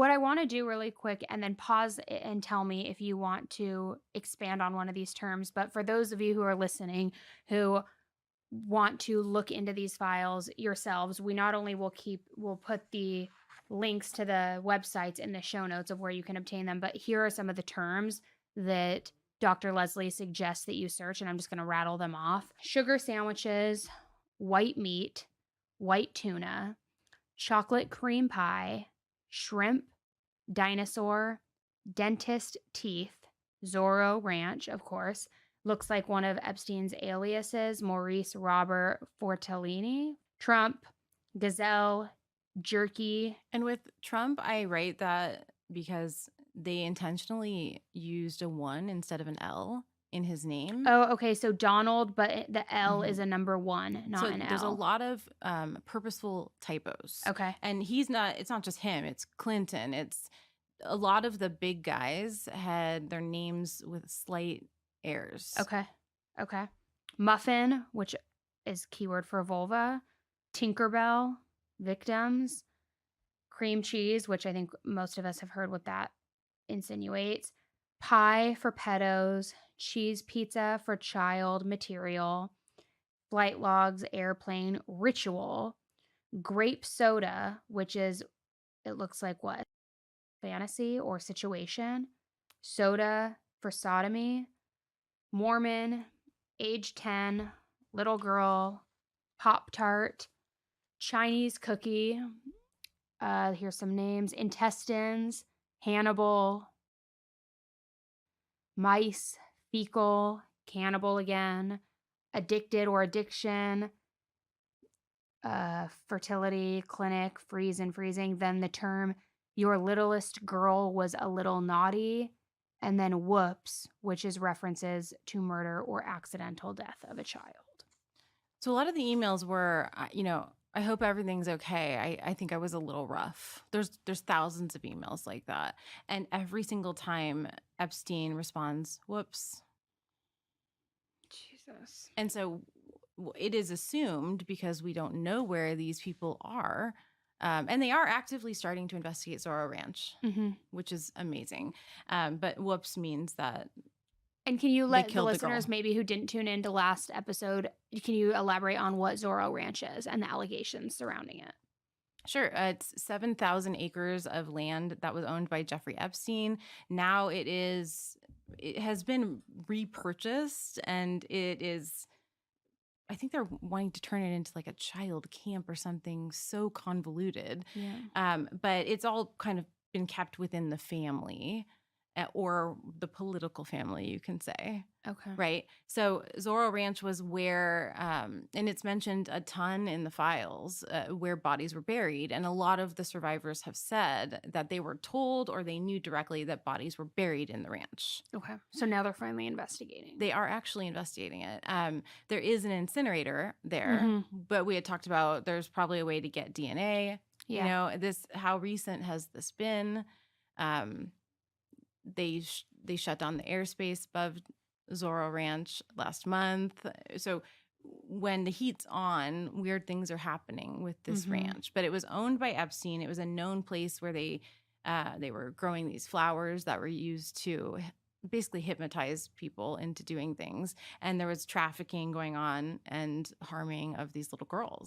what I want to do really quick and then pause and tell me if you want to expand on one of these terms. But for those of you who are listening who want to look into these files yourselves, we not only we'll put the links to the websites in the show notes of where you can obtain them, but here are some of the terms that Dr. Leslie suggests that you search, and I'm just going to rattle them off. Sugar sandwiches, white meat, white tuna, chocolate cream pie, shrimp, dinosaur, dentist teeth, Zoro Ranch, of course. Looks like one of Epstein's aliases, Maurice Robert Fortellini, Trump, gazelle, jerky. And with Trump, I write that because they intentionally used a 1 instead of an L in his name. Oh, okay. So Donald, but the L is a number 1, not So an L. there's a lot of purposeful typos. Okay. And it's not just him, it's Clinton. It's a lot of the big guys had their names with slight errors. Okay. Muffin, which is keyword for vulva. Tinkerbell, victims. Cream cheese, which I think most of us have heard what that insinuates. Pie for pedos. Cheese pizza for child material. Flight logs, airplane, ritual. Grape soda, which is, it looks like what? Fantasy or situation. Soda for sodomy. Mormon, age 10, little girl, Pop-Tart, Chinese cookie. Here's some names. Intestines, Hannibal, mice, fecal, cannibal again, addicted or addiction, fertility, clinic, freeze and freezing. Then the term, your littlest girl was a little naughty. And then whoops, which is references to murder or accidental death of a child. So a lot of the emails were, I hope everything's okay. I think I was a little rough. There's thousands of emails like that. And every single time Epstein responds, whoops. Jesus. And so it is assumed, because we don't know where these people are, and they are actively starting to investigate Zoro Ranch, which is amazing. But whoops means that. And can you let the listeners maybe who didn't tune into last episode, can you elaborate on what Zoro Ranch is and the allegations surrounding it? Sure. It's 7,000 acres of land that was owned by Jeffrey Epstein. Now it has been repurchased, and it is, I think they're wanting to turn it into like a child camp or something so convoluted. Yeah. But it's all kind of been kept within the family, or the political family, you can say. Okay. Right. So Zoro Ranch was where, and it's mentioned a ton in the files, where bodies were buried. And a lot of the survivors have said that they were told or they knew directly that bodies were buried in the ranch. Okay. So now they're finally investigating. They are actually investigating it. There is an incinerator there, but we had talked about there's probably a way to get DNA. Yeah. How recent has this been? They shut down the airspace above Zoro Ranch last month. So when the heat's on, weird things are happening with this ranch. But it was owned by Epstein. It was a known place where they were growing these flowers that were used to basically hypnotize people into doing things. And there was trafficking going on and harming of these little girls.